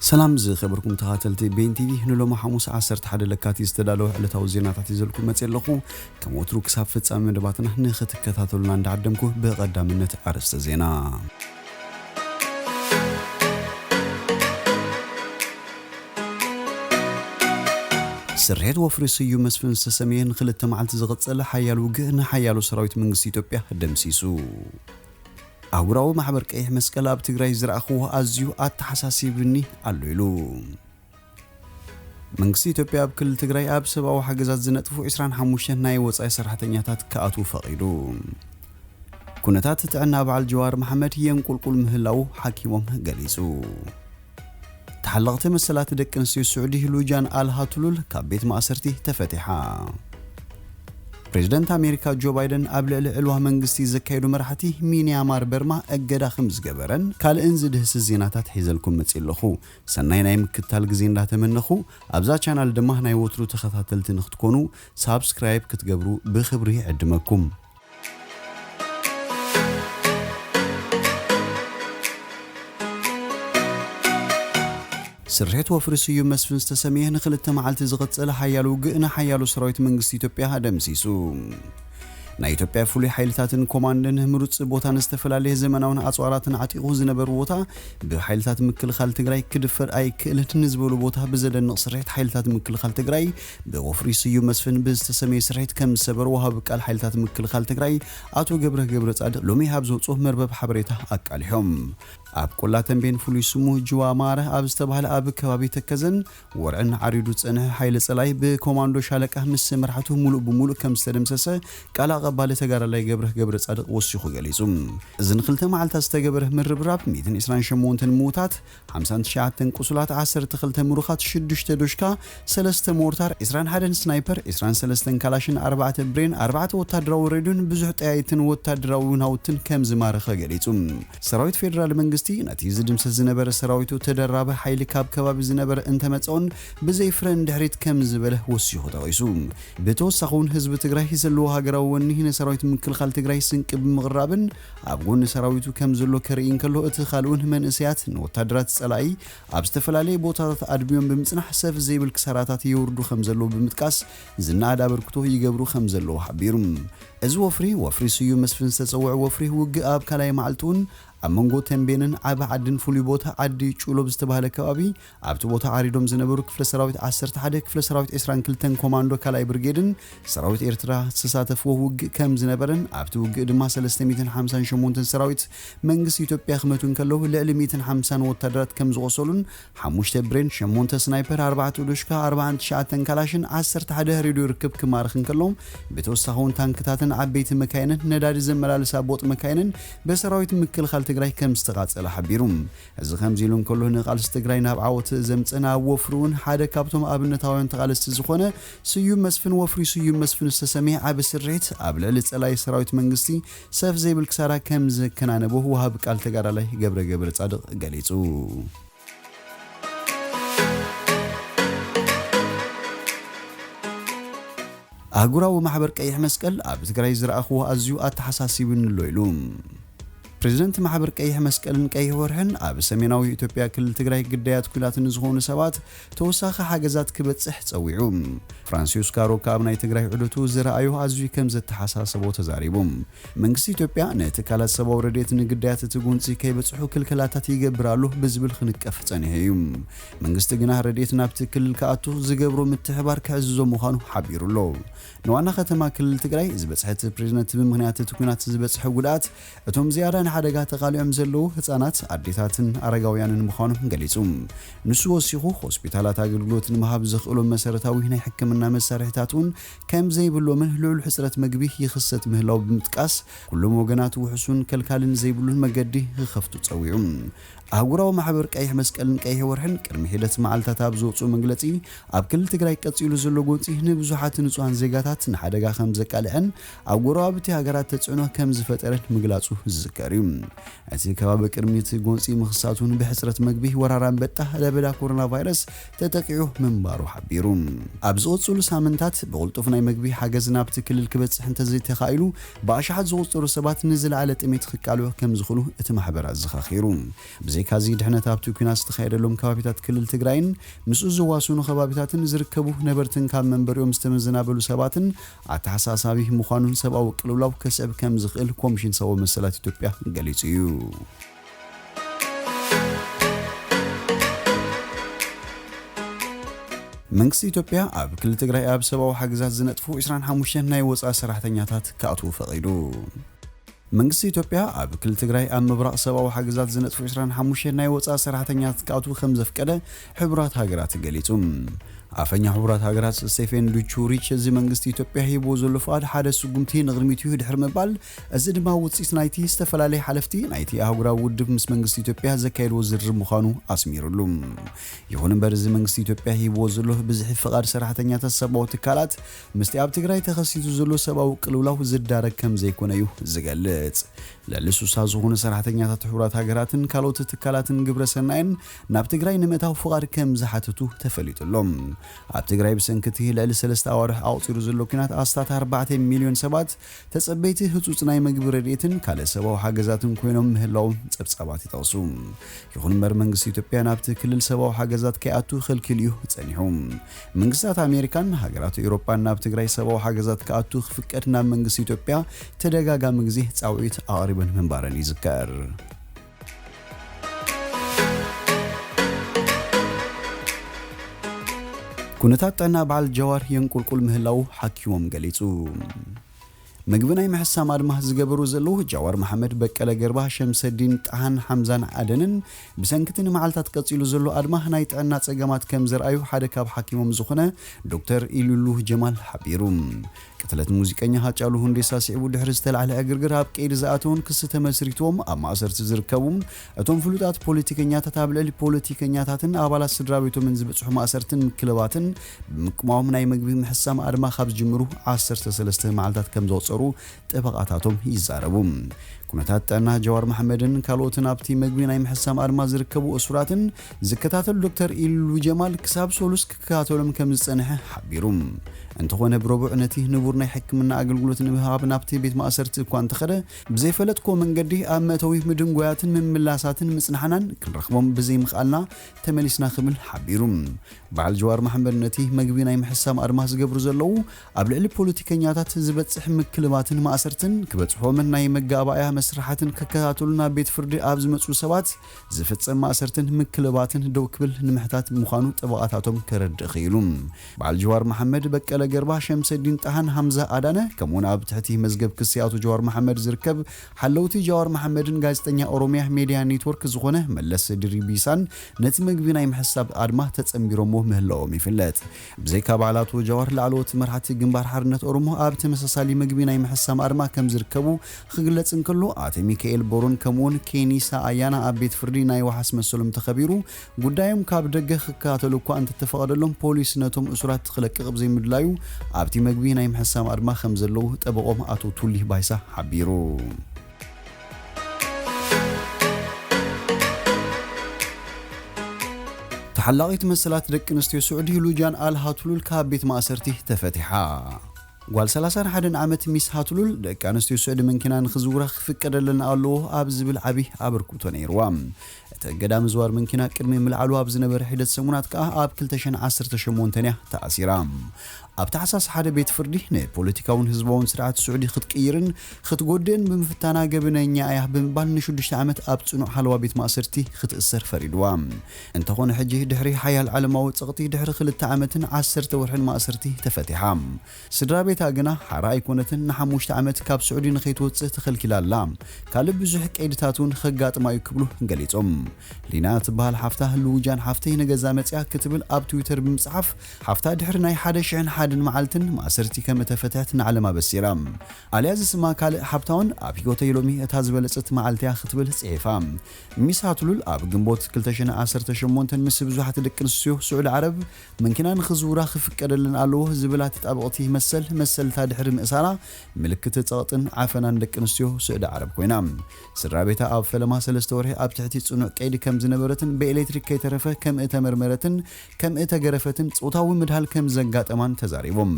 سلام زي خبركم تخاتلتي بين تي في نلو محموس عصرت حدا لكاتي استدالو علتاو زينات تيزلكم متيلخو كم وترو كساب فصام مدباتنا نختكتاتلنا ندعدمكو بقدامنت ارست زينا سريت وفري سيو مسفن سسمين خلت معلت زغصل حيالو جهنا حيالو سراويت منغس ኢትዮጵያ دمسيسو አውራው ማህበር ቀይሕ መስቀል ኣብ ትግራይ ዝራእኹ ኣዝዩ ኣተሓሳሲብኒ ኣሎ ኢሉ መንግስቲ ኢትዮጵያ ኣብ ክልል ትግራይ ኣብ ሰብኣዊ ሓገዛት ዝነጥፉ 25 ናይ ወጻኢ ሰራሕተኛታት ከኣቱ ፈቂዱ ኩነታት ጥዕና በዓል ጀዋር መሐመድ የንቁልቁል ምህላው ሓኪሞም ገሊጹ ተሐለቕተ መሰላት ደቂ ኣንስትዮ ስዑዲ ሉጃን ኣልሃቱሉል ካብ ቤት ማእሰርቲ ተፈቲሓ بريزيدنت أمريكا جو بايدن قبل العلوة منغستي زكايدو مرحتي مينيامار برما أجدا خمس جبرن كال انزد هس الزيناتات حيزلكم متسيلخو سناي نايم كتال جزين لا تمنخو أبزا channel دمه ناي وترو تخطاتلتن نختكونو سابسكرايب كتجبرو بخبري عدمكم سريت وفرسيو مسفن استسميه نخلت معلت زغصل حيالو جئنا حيالو سراويت منغست ኢትዮጵያ ደምሲሱ ናይ ኢትዮጵያ ፍሉይ ሓይልታትን ኮማንድን ምሩጽ ቦታን ዝተፈላልየ ዘመናውን ኣጽዋራትን ዓጢቑ ዝነበሩ ቦታ ብሓይልታት ምክልኻል ትግራይ ክድፈር ኣይክእልን ዝበሉ ቦታ ብዘደንቕ ስርሒት ሓይልታት ምክልኻል ትግራይ ብወፍሪስዩ መስፍን ብዝተሰመየ ስርሒት ከም ሰበር ወሃብ ቃል ሓይልታት ምክልኻል ትግራይ ኣቶ ገብረ ጻድቕ ሎሚ ሃብ ዘውጽኦ መርበብ ሓበሬታ ኣቃሊሖም ኣብ ቆላ ተንቤን ፍሉይ ስሙ ጅዋ ማረ ኣብ ዝተባህለ ኣብ ከባቢ ተከዘን ወርዕን ዓሪዱ ጽንህ ሓይለ ጸላይ ብኮማንዶ ሻለቃ ምስ መርሓቱ ሙሉእ ብሙሉእ ከም ዝተደምሰሰ ቃል ኣቀባሊ ተጋዳላይ ገብረ ጻድቕ ወሲኹ ገሊጹ እዝን ክልተ መዓልታት ዝተገበረ ምርብራብ 128 ሙታት 59 ቁስላት 12 ምሩኻት 6 ዶሽካ 3 ሞርታር 21 ስናይፐር 23 ካላሽን 4 ብሬን 4 ወታደራዊ ሬድዮን ብዙሕ ጠያይትን ወታደራዊ ናውትን ከም ዝማረኸ ገሊጹ ሰራዊት ፌደራል መንግስት ነቲ ዝድምሰ ዝነበረ ሰራዊቱ ተደራበ ሓይሊ ካብ ከባቢ ዝነበረ እንተመጽውን ብዘይፍረን ድሕሪት ከም ዝበለ ወሲኹ ተወይሱ በተወሳኹን ህዝብ ትግራይ ዘለዎ ሃገራዊ ወኒህ ሰራዊት ምክልኻል ትግራይ ስንቅ ብምቕራብን ኣብ ጎኒ ሰራዊቱ ከም ዘሎ ከርኢን ከሎ እቲ ካልኡን መንእስያት ወታደራት ጸላይ ኣብ ዝተፈላልየ ቦታታት ኣድብዮም ብምጽናሕ ሰፍ ዘይብል ክሳራታት ይወርዱ ከም ዘሎ ብምጥቃስ ዝናዳ በርክቶ ይገብሩ ከም ዘሎ ሓቢሩ እዚ ወፍሪ ስዩ መስፍን ዝተጸውዕ ወፍሪ ውግእ ኣብ ካላይ መዓልቱን ኣመንጎ ተንቤንን ዓባ ዓድን ፍሉይ ቦታ ዓዲ ጩሎብ ዝተባህለ ከባቢ ኣብቲ ቦታ ዓሪዶም ዝነበሩ ክፍለ ሰራዊት 11 ክፍለ ሰራዊት 22 ኮማንዶ ካላይ ብርጌድን ሰራዊት ኤርትራ ተሳተፍዎ ውግእ ከም ዝነበረን ኣብቲ ውግእ ድማ 358 ሰራዊት መንግስቲ ኢትዮጵያ ክመቱን ከለዉ ልዕሊ 150 ወታደራት ከም ዝቆሰሉን 5 ብሬን 8 ስናይፐር 4 ዶሽካ 49 ካላሽን 11 ሬድዮ ርክብ ክማርኽን ከሎም በተወሳኹን ታንክታትን ዓበይቲ መካይንን ነዳዲ ዘመላልሳ ቦጥ መካይንን በሰራዊት ምክልኻል ትግራይ ከም ዝተቃጸለ ሓቢሩ እዚ ከም ዚሉን ከሎ ንቃልስ ትግራይ ናብ ዓወት ዘምጽና ወፍሩን ሓደ ካብቶም ኣብነታውያን ተቃልስቲ ዝኾነ ስዩ መስፍን ወፍሪ ስዩ መስፍን ዝተሰመየ ዓብ ስርሒት ኣብ ልዕሊ ጸላይ ሰራዊት መንግስቲ ሰፍ ዘይብል ክሳራ ከም ዘከናነበ ወሃብ ቃል ተጋዳላይ ገብረ ጻድቕ ገሊጹ ኣህጉራዊ ማሕበር ቀይሕ መስቀል ኣብ ትግራይ ዝራእኽዎ ኣዝዩ ኣተሓሳሲብን ኣሎ ኢሉ بريزيدنت محبر قيح مسقلن قيح ورحن اب سميناوي ኢትዮጵያ ክልል ትግራይ ግዳያት ኩላትን ዝሆኑ ሰባት ተወሳኺ ሓገዛት ክበጽሕ ጸዊዑም ፍራንሲስ ካሮ ካብ ናይ ትግራይ ዕደቱ ዝራአዩ ኣዝዩ ከም ዝተሓሳሰቦ ተዛሪቦም መንግስቲ ኢትዮጵያ ነቲ ካላት ሰባው ረድኤት ንግዳያት ትጉንጽ ከይበጽሑ ክልክላታት ይገብራሉ ብዝብል ክንቀፍ ጸኒሄዩ መንግስቲ ግና ረድኤት ናብቲ ክልል ከኣቱ ዝገብሮ ምትሕባር ከዕዝዞ ምዃኑ ሓቢሩሎ ንዋና ከተማ ክልል ትግራይ ዝበጽሐት ፕሬዝደንት ብምኽንያት ትኩናት ዝበጽሐ ጉዳት እቶም ዝያዳ ሓደጋ ተቃሊዖም ዘለዉ ህፃናት ኣዴታትን አረጋውያንን ምዃኖም ገሊጹ ንሱ ወሲኹ ሆስፒታላት አገልግሎትን መሃብ ዝኽእሎም መሰረታዊ ናይ ሕክምና መሳርሒታቱን ከም ዘይብሎምን ልዑል ሕጽረት መግቢ ይኽሰት ምህላው ብምጥቃስ ኩሎም ወገናት ውሕሱን ከልካልን ዘይብሉን መገዲ ይኸፍቱ ጸዊዑ ኣህጉራዊ ማሕበር ቀይሕ መስቀልን ቀይሕ ወርሕን ቅድሚ ሂደት መዓልታት ኣብ ዝወፁ መግለጺ ኣብ ክልል ትግራይ ቀጺሉ ዘሎ ጎንፂ ንብዙሓት ንጹሃን ዜጋታት ንሓደጋ ከም ዘቃልዐን ኣብ ጎረባብቲ ሃገራት ተጽዕኖ ከም ዝፈጠረን ምግላጹ ዝዝከር እዩ እቲ ከባቢ ቅድሚት ጎንፂ ምኽሳቱን ብሕጽረት መግቢ ወራራን በጣ ለበዳ ኮሮና ቫይረስ ተጠቂዑ ምንባሩ ሓቢሩ ኣብ ዝወፁሉ ሳምንታት ብቁልጡፍ ናይ መግቢ ሓገዝ ናብቲ ክልል ክበጽሕ እንተዘይተኻኢሉ ብኣሽሓት ዝወፅሩ ሰባት ንዝለዓለ ጥሜት ክቃልዑ ከም ዝኽእሉ እቲ ማሕበር ኣዘኻኺሩ ብዘይካዚ ድሕነት ኣብቲ ኩናት ዝተኻየደሎም ከባቢታት ክልል ትግራይን ምስኡ ዝዋሰኑ ከባቢታትን ዝርከቡ ነበርትን ካብ መንበሪኦም ዝተመዘናበሉ ሰባትን ኣተሓሳሳቢ ምዃኑን ሰብኣዊ ቅልውላው ከስዕብ ከም ዝኽእል ኮሚሽን ሰብኣዊ መሰላት ኢትዮጵያ ገሊጹ እዩ። መንግስቲ ኢትዮጵያ ኣብ ክልል ትግራይ ኣብ ሰብኣዊ ሓገዛት ዝነጥፉ 25 ናይ ወፃኢ ሰራሕተኛታት ከኣትዉ ፈቒዱ። መንግስቲ ኢትዮጵያ ኣብ ክልል ትግራይ ኣብ ምብራቕ ሰብኣዊ ሓገዛት ዝነጥፉ 25 ናይ ወፃኢ ሰራሕተኛታት ከኣትዉ ከም ዘፍቀደ ሕቡራት ሃገራት ገሊጹ። ኣፈኛ ሕቡራት ሃገራት ስቴፈን ዱቹሪች እዚ መንግስቲ ኢትዮጵያ ሂቦ ዘሎ ፍቃድ ሓደ ስጉምቲ ንቕድሚት ድሕሪ ምባል እዚ ድማ ውፅኢት ናይቲ ዝተፈላለየ ሓለፍቲ ናይቲ ኣህጉራዊ ውድብ ምስ መንግስቲ ኢትዮጵያ ዘካየድዎ ዝርርብ ምዃኑ ኣስሚሩሉ። ይኹን እምበር እዚ መንግስቲ ኢትዮጵያ ሂቦ ዘሎ ብዝሒ ፍቃድ ሰራሕተኛታት ሰብኣዊ ትካላት ምስቲ ኣብ ትግራይ ተኸሲቱ ዘሎ ሰብኣዊ ቅልውላው ዝዳረግ ከም ዘይኮነ እዩ ዝገልጽ። ለልሱሳ ዝኾኑ ሰራሕተኛታት ሕቡራት ሃገራትን ካልኦት ትካላትን ግብረ ሰናይን ናብ ትግራይ ንምእታው ፍቃድ ከም ዝሓተቱ ተፈሊጡሎም። ኣብ ትግራይ ብሰንኪቲ ልዕሊ 3 ኣዋርሕ ኣውፂሩ ዘሎ ኩናት ኣስታት 4 ሚልዮን ሰባት ተጸበይቲ ህጹጽ ናይ ምግቢ ረድኤትን ካልእ ሰብኣዊ ሓገዛትን ኮይኖም ምህላዎም ጸብጻባት ይጠቕሱ። ይኹን እምበር መንግስቲ ኢትዮጵያ ናብቲ ክልል ሰብኣዊ ሓገዛት ከይኣቱ ክልክል እዩ ጸኒሑ። መንግስታት ኣሜሪካን ሃገራት ኤውሮፓን ናብ ትግራይ ሰብኣዊ ሓገዛት ከኣቱ ክፍቀድ ናብ መንግስቲ ኢትዮጵያ ተደጋጋሚ ግዜ ጻውዒት ኣቕሪበን ምንባረን ይዝከር። ኩነታት ጥዕና በዓል ጀዋር የንቁልቁል ምህላው ሓኪሞም ገሊጹ። ምግቢ ናይ ምሕሳም ኣድማ ዝገበሩ ዘለዉ ጃዋር መሐመድ በቀለ ገርባ ሸምሰዲን ጣሃን ሓምዛን ኣደንን ብሰንኪቲ ንመዓልታት ቀፂሉ ዘሎ ኣድማ ናይ ጥዕና ፀገማት ከም ዘርኣዩ ሓደ ካብ ሓኪሞም ዝኾነ ዶክተር ኢሉሉ ጀማል ሓቢሩ። ቅትለት ሙዚቀኛ ሃጫሉ ሁንዴሳ ስዒቡ ድሕሪ ዝተልዓለ ዕግርግር ኣብ ቀይዲ ዝኣተውን ክሲ ተመስሪቶም ኣብ ማእሰርቲ ዝርከቡ እቶም ፍሉጣት ፖለቲከኛታት ኣብ ልዕሊ ፖለቲከኛታትን ኣባላት ስድራ ቤቶምን ዝበፅሑ ማእሰርትን ምክልባትን ብምቅማዎም ናይ ምግቢ ምሕሳም ኣድማ ካብ ዝጅምሩ 13 መዓልታት ከም ዘውፀሩ ጠበቃታቶም ይዛረቡ። ኩነታት ጥዕና ጃዋር መሐመድን ካልኦትን ኣብቲ ምግቢ ናይ ምሕሳም ኣድማ ዝርከቡ እሱራትን ዝከታተሉ ዶክተር ኢሉሉ ጀማል ክሳብ ሶሉስ ክከታተሎም ከም ዝጸንሐ ሓቢሩ። እንተኾነ ብረቡዕ ነቲ ንቡር ናይ ሕክምና ኣገልግሎት ንምሃብ ናብቲ ቤት ማእሰርቲ እኳ እንተኸደ ብዘይፈለጥኮ መንገዲ ኣብ መእተዊ ምድንጓያትን ምምላሳትን ምጽናሕናን ክንረኽቦም ብዘይምኽኣልና ተመሊስና ክብል ሓቢሩ። በዓል ጃዋር መሐመድ ነቲ ምግቢ ናይ ምሕሳም ኣድማ ዝገብሩ ዘለዉ ኣብ ልዕሊ ፖለቲከኛታት ዝበፅሕ ምክልባትን ማእሰርትን ክበፅሖምን ናይ መጋባእያ መስራሓትን ከከታተሉ ናብ ቤት ፍርዲ ኣብ ዝመፁ ሰባት ዝፍጸም ማእሰርትን ምክልባትን ደው ክብል ንምሕታት ምዃኑ ጠበቃታቶም ከረድእ ኽኢሉ። በዓል ጃዋር መሐመድ በቀለ ገርባ ሸምሰዲን ጣሃን ሓምዛ ኣዳነ ከምኡውን ኣብ ትሕቲ መዝገብ ክሲ ኣቶ ጃዋር መሐመድ ዝርከብ ሓለውቲ ጃዋር መሐመድን ጋዜጠኛ ኦሮሚያ ሚድያ ኔትወርክ ዝኾነ መለስ ድሪቢሳን ነቲ ምግቢ ናይ ምሕሳብ ኣድማ ተጸምቢሮሞ ምህላዎም ይፍለጥ። ብዘይካ በዓላቱ ጃዋር ላዕለዎት መራሕቲ ግንባር ሓርነት ኦሮሞ ኣብ ተመሳሳሊ ምግቢ ናይ ምሕሳም ኣድማ ከም ዝርከቡ ክግለጽ እንከሎ ኣቶ ሚካኤል ቦሮን ከምኡውን ኬኒሳ ኣያና ኣብ ቤት ፍርዲ ናይ ዋሓስ መሰሎም ተኸቢሩ ጉዳዮም ካብ ደገ ክከታተሉ እኳ እንተተፈቐደሎም ፖሊስ ነቶም እሱራት ክለቅቕ ብዘይምድላዩ ኣብቲ ምግቢ ናይ ምሕሳም ኣድማ ከም ዘለዉ ጠበቆም ኣቶ ቱሊ ባይሳ ሓቢሩ። ተሓላቂት መሰላት ደቂ ኣንስትዮ ስዑዲ ሉጃን ኣል ሃትሉል ካብ ቤት ማእሰርቲ ተፈቲሓ። ጓል 31 ዓመት ሚስ ሃትሉል ደቂ ኣንስትዮ ስዑዲ መኪና ንኽዝውራ ክፍቀደለና ኣለዎ ኣብ ዝብል ዓብይ ኣበርክቶ ነይርዋ። እቲ እገዳ ምዝዋር መኪና ቅድሚ ምልዓሉ ኣብ ዝነበረ ሂደት ሰሙናት ከዓ ኣብ 2018 ተኣሲራ። ኣብ ታሕሳስ ሓደ ቤት ፍርዲ ንፖለቲካውን ህዝባውን ስርዓት ስዑዲ ክትቅይርን ክትጎድን ብምፍታና ገብነኛ እያ ብምባል ን6 ዓመት ኣብ ጽኑዕ ሓለዋ ቤት ማእሰርቲ ክትእሰር ፈሪድዋ። እንተኾነ ሕጂ ድሕሪ ሓያል ዓለማዊ ፀቕጢ ድሕሪ 2 ዓመትን 10 ወርሕን ማእሰርቲ ተፈቲሓ። ስድራ ቤታ ግና ሓራ ኣይኮነትን ን5 ዓመት ካብ ስዑዲ ንኸይትወፅእ ተኸልኪላ ኣላ። ካልእ ብዙሕ ቀይድታት እውን ከጋጥማ እዩ ክብሉ ገሊጾም። ሊና ትበሃል ሓፍታ ሉጃን ሓፍተይ ንገዛ መጽያ ክትብል ኣብ ትዊተር ብምጽሓፍ ሓፍታ ድሕሪ ናይ 101 መዓልትን ማእሰርቲ ከም ተፈትሐት ንዓለማ በሲራ። ኣልያ ዝስማ ካልእ ሓብታውን ኣብ ሂወተይ ሎሚ እታ ዝበለጸት መዓልትያ ክትብል ጽሒፋ። ሚስ ሃትሉል ኣብ ግንቦት 2018 ምስ ብዙሓት ደቂ ኣንስትዮ ስዑድ ዓረብ መኪና ንኽዝውራ ክፍቀደለን ኣለዎ ዝብላ ተጣበቕቲ መሰልታ ድሕሪ ምእሳራ ምልክት ፀቕጥን ዓፈናን ደቂ ኣንስትዮ ስዑድ ዓረብ ኮይና ስድራ ቤታ ኣብ ፈለማ 3 ወርሒ ኣብ ትሕቲ ጽኑዕ ቀይዲ ከም ዝነበረትን ብኤሌክትሪክ ከይተረፈ ከም እተመርመረትን ከም እተገረፈትን ጾታዊ ምድሃል ከም ዘጋጠማን ተዛሪቦም።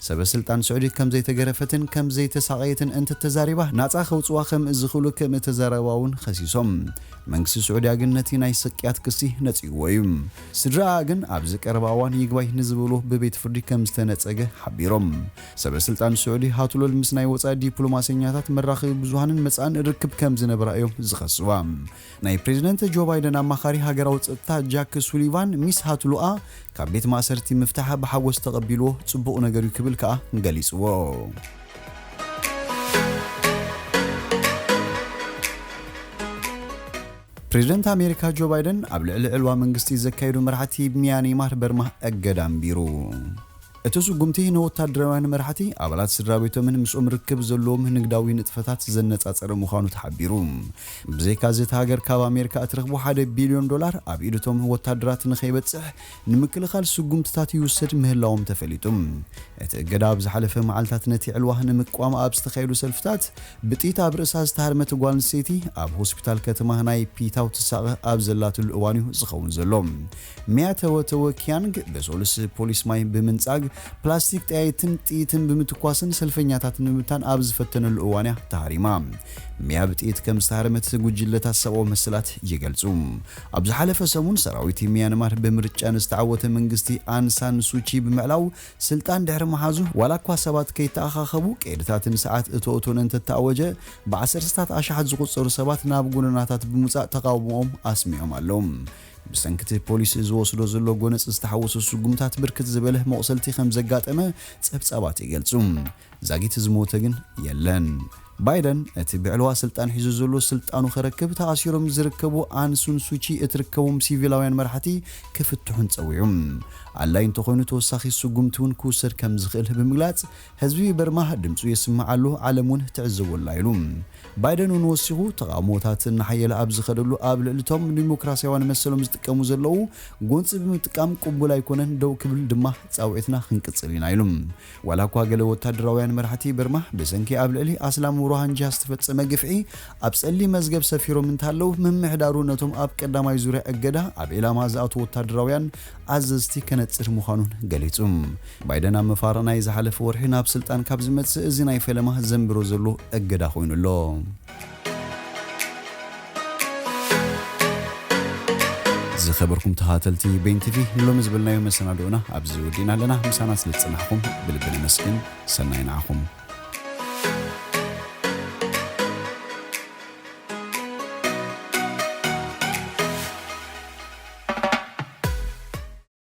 ሰበስልጣን ስዑዲ ከም ዘይተገረፈትን ከም ዘይተሳቀየትን እንተተዛሪባ ናጻ ከውጽዋ ከም ዝኽሉ ከም እተዛረባውን ኸሲሶም። መንግስቲ ስዑድያ ግን ነቲ ናይ ሰቅያት ክሲ ነጽይዎ እዩ ስድራ ግን ኣብዚ ቀረባዋን ይግባይ ንዝብሎ በቤት ፍርዲ ከም ዝተነጸገ ሓቢሮም ሰበስልጣን ስዑዲ ሃቱሎል ምስ ናይ ወጻኢ ዲፕሎማስያኛታት መራኺቢ ብዙሃንን መጻን ርክብ ከም ዝነበራ እዮም ዝኸስዋ ናይ ፕሬዝዳንት ጆ ባይደን አማኻሪ ሃገራዊ ጸጥታ ጃክ ሱሊቫን ሚስ ሃቱሎኣ ካብ ቤት ማእሰርቲ ምፍታሕ ብሓጎስ ተቐቢልዎ ጽቡቕ ነገር ክብል ከዓ ገሊጽዎ ፕሬዝዳንት አሜሪካ ጆ ባይደን ኣብ ልዕሊ ዕልዋ መንግስቲ ዘካይዱ መራሕቲ ሚያንማር በርማ ኣገዳም ቢሩ እቲ ስጉምቲ ንወታደራውያን መራሕቲ ኣባላት ስድራቤቶምን ምስኦም ርክብ ዘለዎም ንግዳዊ ንጥፈታት ዘነጻጸረ ምዃኑ ተሓቢሩ ብዘይካ ዝታ ሃገር ካብ ኣሜሪካ እትረኽቦ $1 ቢልዮን ኣብ ኢድቶም ወታደራት ንኸይበጽሕ ንምክልኻል ስጉምትታት ይውሰድ ምህላዎም ተፈሊጡ እቲ እገዳ ኣብ ዝሓለፈ መዓልታት ነቲ ዕልዋ ንምቋም ኣብ ዝተኻየዱ ሰልፍታት ብጢት ኣብ ርእሳ ዝተሃርመት ጓል ኣንስተይቲ ኣብ ሆስፒታል ከተማ ናይ ፒታው ትሳቐ ኣብ ዘላትሉ እዋን ዝኸውን ዘሎ ሚያተወተወ ኪያንግ በሶልስ ፖሊስ ማይ ብምንጻግ ፕላስቲክ ጠያይትን ጥይትን ብምትኳስን ሰልፈኛታት ንምታን ኣብ ዝፈተነሉ እዋንያ ተሃሪማ ሚያ ብጥይት ከም ዝተሃርመት ጉጅለታት ሰብኦ መስላት ይገልጹ ኣብ ዝሓለፈ ሰሙን ሰራዊት ሚያንማር ብምርጫ ንዝተዓወተ መንግስቲ አንሳን ሱቺ ብምዕላው ስልጣን ድሕሪ መሓዙ ዋላኳ ሰባት ከይተኣኻኸቡ ቀይድታትን ሰዓት እቶኦቶን እንተተኣወጀ ብ10 ኣሽሓት ዝቁጸሩ ሰባት ናብ ጎደናታት ብምውጻእ ተቃውሞኦም ኣስሚዖም ኣለዉ ብሰንክቲ ፖሊስ ዝወስዶ ዘሎ ጎነጽ ዝተሓወሱ ስጉምታት ብርክት ዝበለ መቕሰልቲ ከም ዘጋጠመ ጸብጻባት ይገልጹ ዛጊት ዝሞተ ግን የለን ባይደን እቲ ብዕልዋ ስልጣን ሒዙ ዘሎ ስልጣኑ ከረክብ ተኣሲሮም ዝርከቡ አንሱን ሱቺ እትርከቡም ሲቪላውያን መራሕቲ ክፍትሑን ጸዊዑም አላይ እንተኾይኑ ተወሳኺ ስጉምቲውን ክውሰድ ከም ዝኽእል ብምግላጽ ህዝቢ በርማ ድምጹ የስምዓሉ ዓለሙን ትዕዘበሉ ኢሉ ባይደን ወሲኹ ተቃውሞታት ንሓየለ ኣብ ዝኸደሉ ኣብ ልዕልቶም ዲሞክራሲያውን መሰሎም ዝጥቀሙ ዘለው ጎንጽ ብምጥቃም ቅቡል ኣይኮነን ደው ክብል ድማ ጻውዒትና ክንቅጽል ኢና ኢሉ ዋላኳ ገለ ወታደራውያን መራሕቲ በርማ በሰንኪ ኣብ ልዕሊ ኣስላም ሮሃንጃ ዝተፈጸመ ግፍዒ ኣብ ጸሊ መዝገብ ሰፊሮም እንታለው ምምሕዳሩ ነቶም ኣብ ቀዳማይ ዙርያ እገዳ ኣብ ኢላማ ዝኣቱ ወታደራውያን ኣዘዝቲ ከነጽር ምዃኑን ገሊጹ ባይደን ኣብ መፋረቕ ናይ ዝሓለፈ ወርሒ ናብ ስልጣን ካብ ዝመጽእ እዚ ናይ ፈለማ ዘንብሮ ዘሎ እገዳ ኮይኑሎ ዝኸበርኩም ተኸታተልቲ ቤን ቲቪ ሎሚ ዝብልናዮ መሰናዶና ኣብዚ ወዲና ኣለና ምሳና ስለጽናሕኩም ብልቢ ንመስግን ሰናይ ንዓኹም